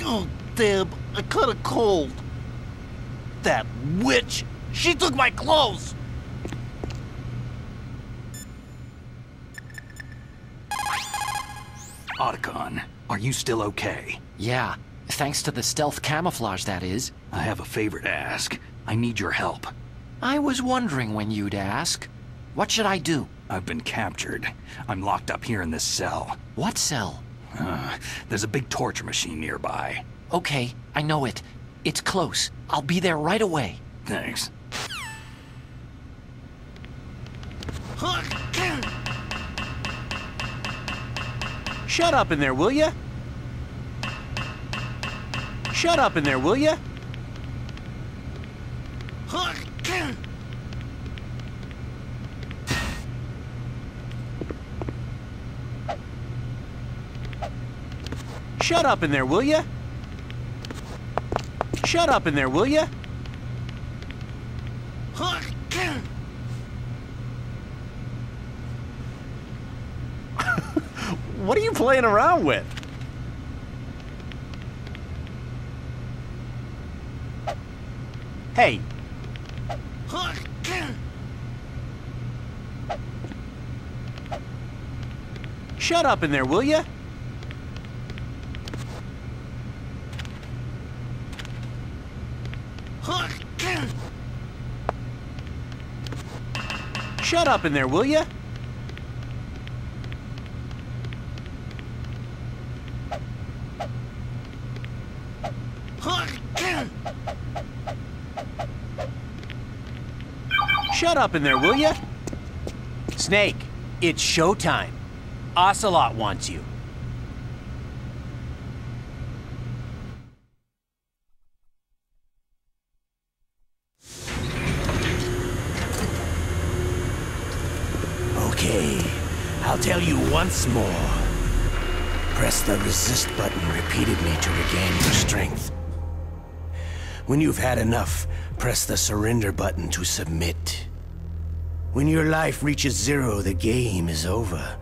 Oh, damn, I caught a cold. That witch! She took my clothes! Otacon, are you still okay? Yeah, thanks to the stealth camouflage, that is. I have a favor to ask. I need your help. I was wondering when you'd ask. What should I do? I've been captured. I'm locked up here in this cell. What cell? There's a big torture machine nearby. Okay, I know it. It's close. I'll be there right away. Thanks. Shut up in there, will ya? Shut up in there, will ya? Shut up in there, will ya? Shut up in there, will ya? What are you playing around with? Hey. Shut up in there, will ya? Shut up in there, will ya? Shut up in there, will ya? Snake, it's showtime. Ocelot wants you. Okay, I'll tell you once more. Press the resist button repeatedly to regain your strength. When you've had enough, press the surrender button to submit. When your life reaches 0, the game is over.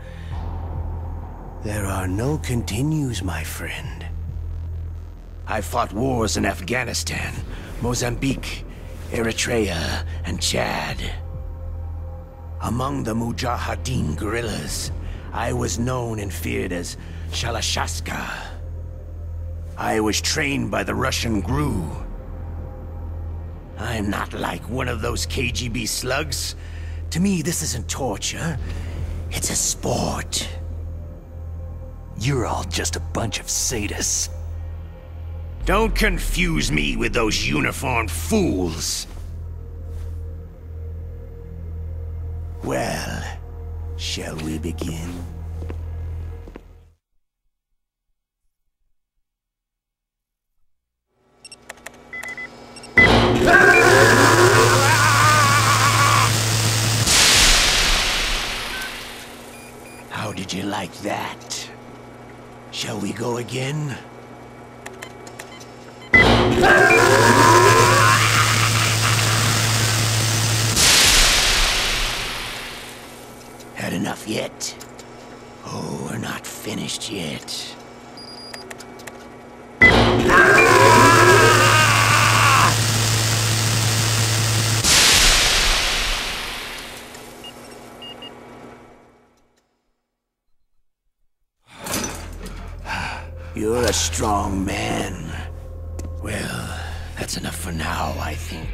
There are no continues, my friend. I fought wars in Afghanistan, Mozambique, Eritrea, and Chad. Among the Mujahideen guerrillas, I was known and feared as Shalashaska. I was trained by the Russian GRU. I'm not like one of those KGB slugs. To me, this isn't torture. It's a sport. You're all just a bunch of sadists. Don't confuse me with those uniformed fools. Well, shall we begin? How did you like that? Shall we go again? Had enough yet? Oh, we're not finished yet. You're a strong man. Well, that's enough for now, I think.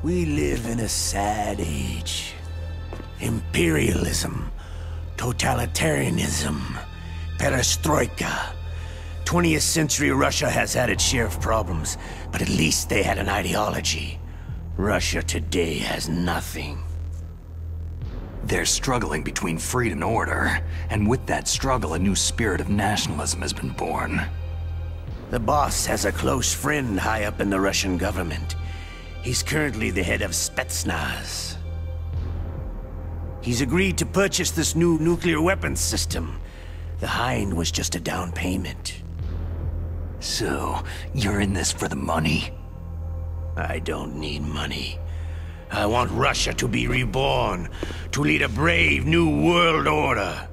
We live in a sad age. Imperialism, totalitarianism, perestroika. 20th century Russia has had its share of problems, but at least they had an ideology. Russia today has nothing. They're struggling between freedom and order, and with that struggle, a new spirit of nationalism has been born. The boss has a close friend high up in the Russian government. He's currently the head of Spetsnaz. He's agreed to purchase this new nuclear weapons system. The Hind was just a down payment. So, you're in this for the money? I don't need money. I want Russia to be reborn, to lead a brave new world order.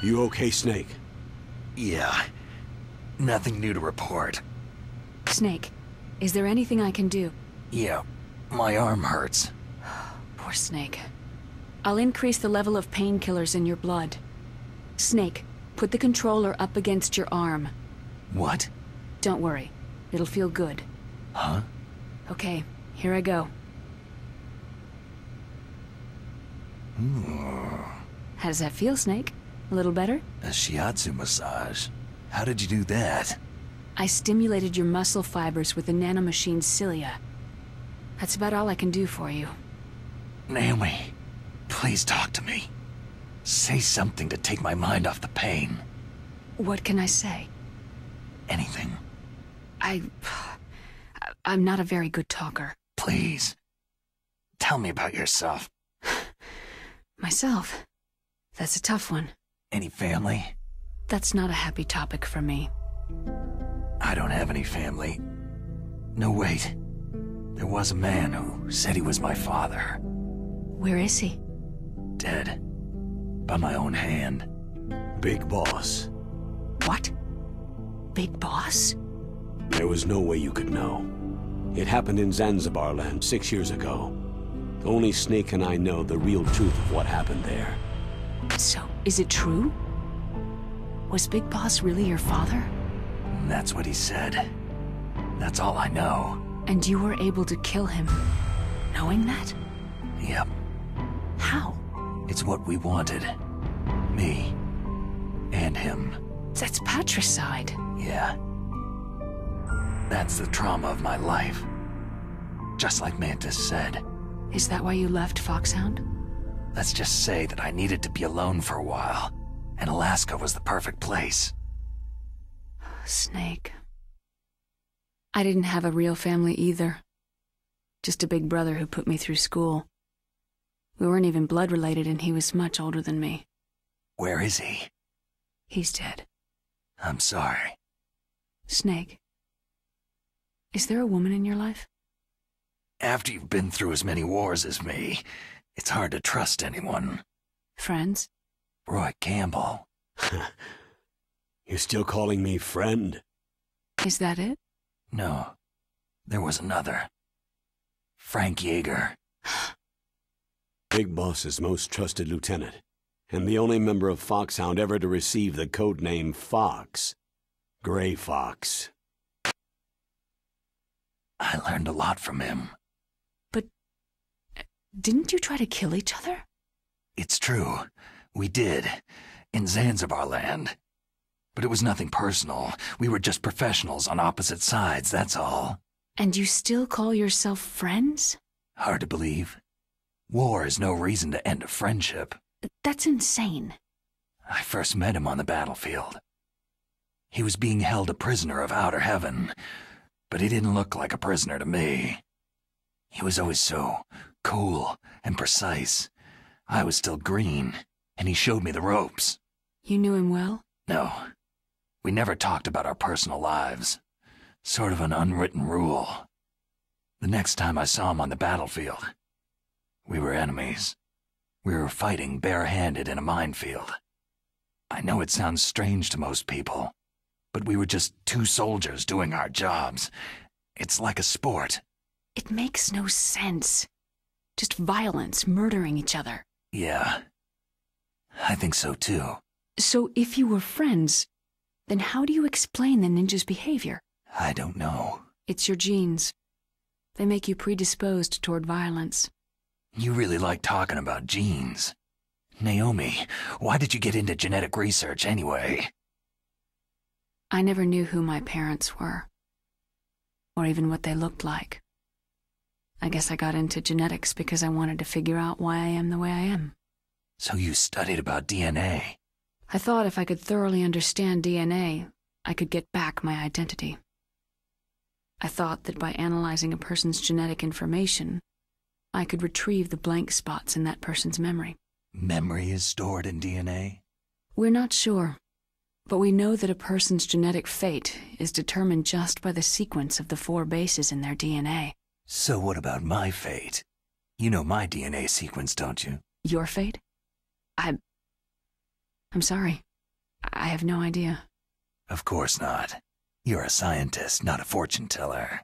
You okay, Snake? Yeah. Nothing new to report. Snake, is there anything I can do? Yeah, my arm hurts. Poor Snake. I'll increase the level of painkillers in your blood. Snake, put the controller up against your arm. What? Don't worry. It'll feel good. Huh? Okay, here I go. How does that feel, Snake? A little better? A shiatsu massage. How did you do that? I stimulated your muscle fibers with the nanomachine's cilia. That's about all I can do for you. Naomi, please talk to me. Say something to take my mind off the pain. What can I say? Anything. I'm not a very good talker. Please. Tell me about yourself. Myself? That's a tough one. Any family? That's not a happy topic for me. I don't have any family. No, wait. There was a man who said he was my father. Where is he? Dead. By my own hand. Big Boss. What? Big Boss? There was no way you could know. It happened in Zanzibar land 6 years ago. Only Snake and I know the real truth of what happened there. So, is it true? Was Big Boss really your father? That's what he said. That's all I know. And you were able to kill him, knowing that? Yep. How? It's what we wanted. Me. And him. That's patricide. Yeah. That's the trauma of my life. Just like Mantis said. Is that why you left Foxhound? Let's just say that I needed to be alone for a while, and Alaska was the perfect place. Snake. I didn't have a real family either. Just a big brother who put me through school. We weren't even blood related, and he was much older than me. Where is he? He's dead. I'm sorry. Snake. Is there a woman in your life? After you've been through as many wars as me, it's hard to trust anyone. Friends? Roy Campbell. You're still calling me friend? Is that it? No. There was another. Frank Yeager. Big Boss's most trusted lieutenant, and the only member of Foxhound ever to receive the code name Fox. Gray Fox. I learned a lot from him. But didn't you try to kill each other? It's true. We did. In Zanzibar land. But it was nothing personal. We were just professionals on opposite sides, that's all. And you still call yourself friends? Hard to believe. War is no reason to end a friendship. That's insane. I first met him on the battlefield. He was being held a prisoner of outer heaven, but he didn't look like a prisoner to me. He was always so cool and precise. I was still green, and he showed me the ropes. You knew him well? No. We never talked about our personal lives. Sort of an unwritten rule. The next time I saw him on the battlefield, we were enemies. We were fighting barehanded in a minefield. I know it sounds strange to most people, but we were just two soldiers doing our jobs. It's like a sport. It makes no sense. Just violence, murdering each other. Yeah. I think so too. So if you were friends, then how do you explain the ninja's behavior? I don't know. It's your genes. They make you predisposed toward violence. You really like talking about genes. Naomi, why did you get into genetic research anyway? I never knew who my parents were, or even what they looked like. I guess I got into genetics because I wanted to figure out why I am the way I am. So you studied about DNA? I thought if I could thoroughly understand DNA, I could get back my identity. I thought that by analyzing a person's genetic information, I could retrieve the blank spots in that person's memory. Memory is stored in DNA? We're not sure, but we know that a person's genetic fate is determined just by the sequence of the 4 bases in their DNA. So what about my fate? You know my DNA sequence, don't you? Your fate? I'm sorry. I have no idea. Of course not. You're a scientist, not a fortune teller.